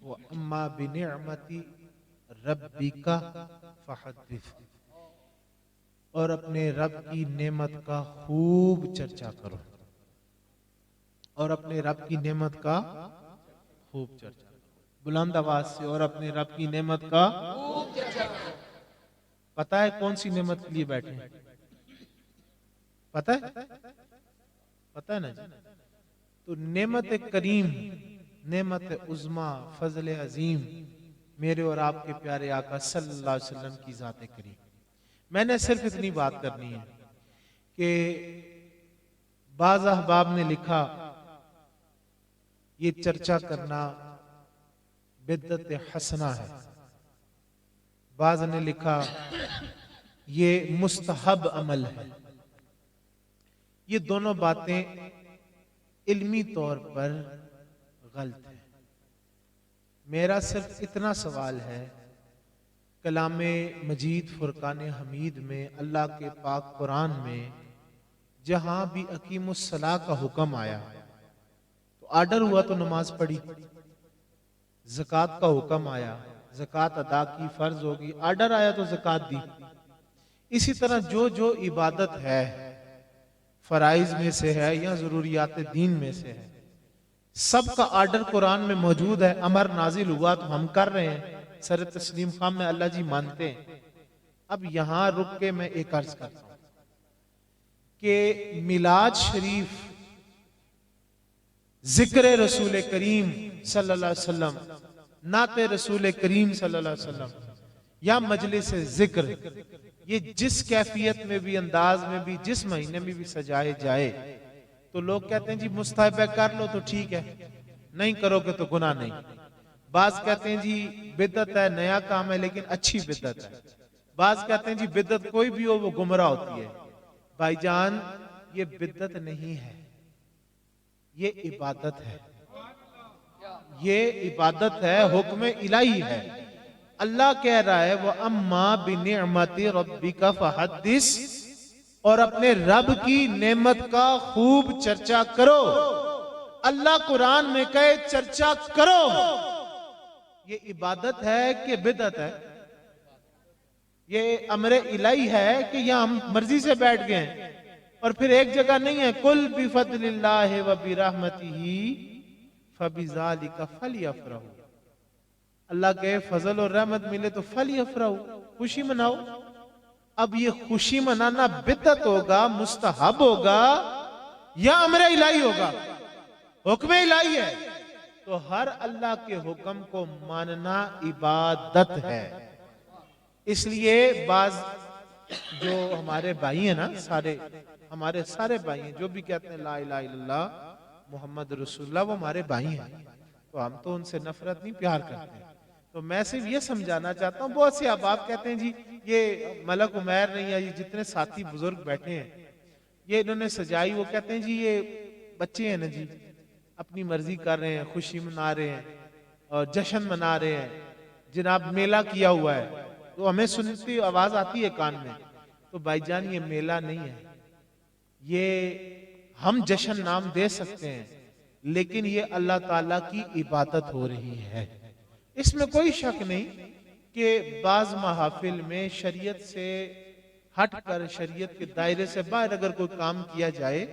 وَأَمَّا بِنِعْمَةِ رَبِّكَ فَحَدِّثْ، اور اپنے رب کی نعمت کا خوب چرچا کرو، اور اپنے رب کی نعمت کا خوب چرچا کرو، بلند آواز سے، اور اپنے رب کی نعمت کا خوب چرچا کرو۔ پتہ ہے کون سی نعمت کے لیے بیٹھے ہیں؟ پتہ ہے؟ پتہ ہے نا جی؟ تو نعمت کریم، نعمت عظما، فضل عظیم میرے اور آپ کے پیارے آقا صلی اللہ علیہ وسلم کی ذات کریم۔ میں نے صرف اتنی بات کرنی ہے کہ بعض احباب نے لکھا یہ چرچا کرنا بدعت حسنہ ہے، بعض نے لکھا یہ مستحب عمل ہے۔ یہ دونوں باتیں علمی طور پر غلط ہیں۔ میرا صرف اتنا سوال ہے، کلام مجید فرقان حمید میں، اللہ کے پاک قرآن میں جہاں بھی اقیم الصلاۃ کا حکم آیا تو آرڈر ہوا تو نماز پڑھی، زکوٰۃ کا حکم آیا زکوٰۃ ادا کی، فرض ہوگی، آرڈر آیا تو زکوٰۃ دی۔ اسی طرح جو جو عبادت ہے فرائض میں سے ہے یا ضروریات دین میں سے ہے، سب کا آرڈر قرآن میں موجود ہے، امر نازل ہوا تو ہم کر رہے ہیں، سر تسلیم خام میں اللہ جی مانتے ہیں۔ اب یہاں رک کے میں ایک عرض کرتا ہوں کہ میلاد شریف ذکر رسول کریم صلی اللہ علیہ وسلم، نعت رسول کریم صلی اللہ علیہ وسلم یا مجلس ذکر، یہ جس کیفیت میں بھی، انداز میں بھی، جس مہینے میں بھی سجائے جائے تو لوگ کہتے ہیں جی مستحب ہے، کر لو تو ٹھیک ہے، نہیں کرو گے تو گناہ نہیں۔ بعض کہتے ہیں جی بدعت ہے، نیا کام ہے لیکن اچھی بدعت ہے۔ بعض کہتے ہیں جی بدعت کوئی بھی ہو وہ گمراہ ہوتی ہے۔ بھائی جان یہ بدعت نہیں ہے، یہ عبادت ہے، یہ عبادت ہے، حکم الہی ہے۔ اللہ کہہ رہا ہے وَأَمَّا بِنِعْمَةِ رَبِّكَ فَحَدِّثْ، اور اپنے رب کی نعمت کا خوب چرچا کرو۔ اللہ قرآن میں کہے چرچا کرو، یہ عبادت ہے کہ بدعت ہے؟ یہ امر الہی ہے کہ یہاں ہم مرضی سے بیٹھ گئے ہیں؟ اور پھر ایک جگہ نہیں ہے قُلْ بِفَضْلِ اللَّهِ وَبِرَحْمَتِهِ فَبِذَلِكَ فَلْيَفْرَحُوا، اللہ کے فضل اور رحمت ملے تو فَلْيَفْرَحُوا، خوشی مناؤ۔ اب یہ خوشی منانا بدعت ہوگا، مستحب ہوگا یا امر الہی ہوگا؟ حکم الہی ہے تو ہر اللہ کے حکم کو ماننا عبادت ہے۔ اس لیے بعض جو ہمارے بھائی ہیں نا، ہمارے سارے بھائی ہیں جو بھی کہتے ہیں لا الہ الا اللہ محمد رسول اللہ، وہ ہمارے بھائی ہیں، تو ہم تو ان سے نفرت نہیں، پیار کرتے ہیں۔ تو میں صرف یہ سمجھانا چاہتا ہوں، بہت سے احباب کہتے ہیں جی یہ ملک عمیر نہیں ہے، یہ جتنے ساتھی بزرگ بیٹھے ہیں یہ انہوں نے سجائی، وہ کہتے ہیں جی یہ بچے ہیں نا جی اپنی مرضی کر رہے ہیں، خوشی منا رہے ہیں اور جشن منا رہے ہیں، جناب میلہ کیا ہوا ہے، تو ہمیں سنتی آواز آتی ہے کان میں۔ تو بھائی جان یہ میلہ نہیں ہے، یہ ہم جشن نام دے سکتے ہیں لیکن یہ اللہ تعالیٰ کی عبادت ہو رہی ہے۔ اس میں کوئی شک نہیں کہ بعض محافل میں شریعت سے ہٹ کر، شریعت کے دائرے سے باہر اگر کوئی کام کیا جائے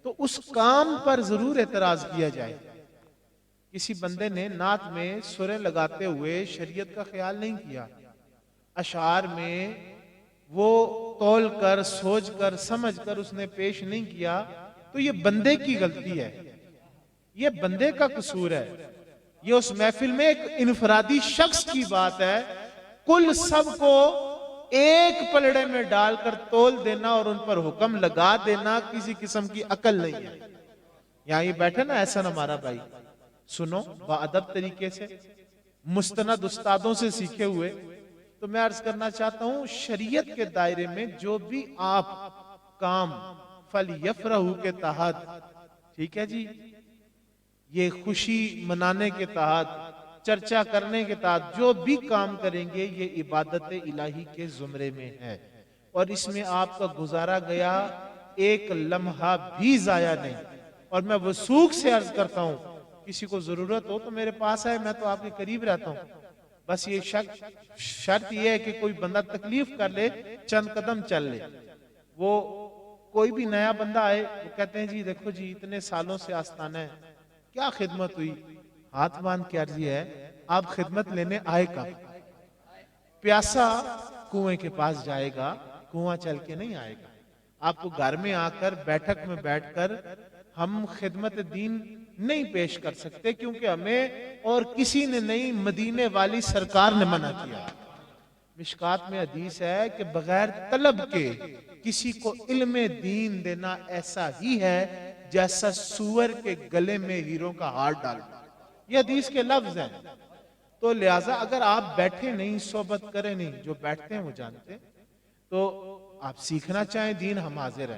تو اس کام پر ضرور اعتراض کیا جائے۔ کسی بندے نے نعت میں سریں لگاتے ہوئے شریعت کا خیال نہیں کیا، اشعار میں وہ تول کر، سوچ کر، سمجھ کر اس نے پیش نہیں کیا تو یہ بندے کی غلطی ہے، یہ بندے کا قصور ہے۔ یہ اس محفل میں ایک انفرادی شخص کی بات ہے، کل سب کو ایک پلڑے میں ڈال کر تول دینا اور ان پر حکم لگا دینا کسی قسم کی عقل نہیں ہے۔ یہاں یہ بیٹھے نا احسن ہمارا بھائی، سنو باادب طریقے سے، مستند استادوں سے سیکھے ہوئے، تو میں عرض کرنا چاہتا ہوں شریعت کے دائرے میں جو بھی آپ کام فَلْيَفْرَحُوا کے تحت، ٹھیک ہے جی، یہ خوشی منانے کے تحت، چرچا کرنے کے تحت جو بھی کام کریں گے یہ عبادت الہی کے زمرے میں ہے، اور اس میں آپ کا گزارا گیا ایک لمحہ بھی ضائع نہیں۔ اور میں وثوق سے عرض کرتا ہوں کسی کو ضرورت ہو تو میرے پاس آئے، میں تو آپ کے قریب رہتا ہوں، بس یہ شرط یہ ہے کہ کوئی بندہ تکلیف کر لے، چند قدم چل لے۔ وہ کوئی بھی نیا بندہ آئے، وہ کہتے ہیں جی دیکھو جی اتنے سالوں سے آستانہ ہے، کیا خدمت ہوئی؟ ہاتھ باندھ کے عرض ہے آپ خدمت لینے آئے کب؟ پیاسا کنویں کے پاس جائے گا، کنواں چل کے نہیں آئے گا۔ آپ کو گھر میں آ کر بیٹھک میں بیٹھ کر ہم خدمت دین نہیں پیش کر سکتے، کیونکہ ہمیں اور کسی نے نہیں، مدینے والی سرکار نے منع کیا۔ مشکات میں حدیث ہے کہ بغیر طلب کے کسی کو علم دین دینا ایسا ہی ہے جیسا سور کے گلے میں ہیروں کا ہار ڈالنا۔ یہ حدیث کے لفظ ہیں۔ تو لہٰذا اگر آپ بیٹھے نہیں، صحبت کریں نہیں، جو بیٹھتے ہیں وہ جانتے ہیں، تو آپ سیکھنا چاہیں دین، ہم حاضر ہیں۔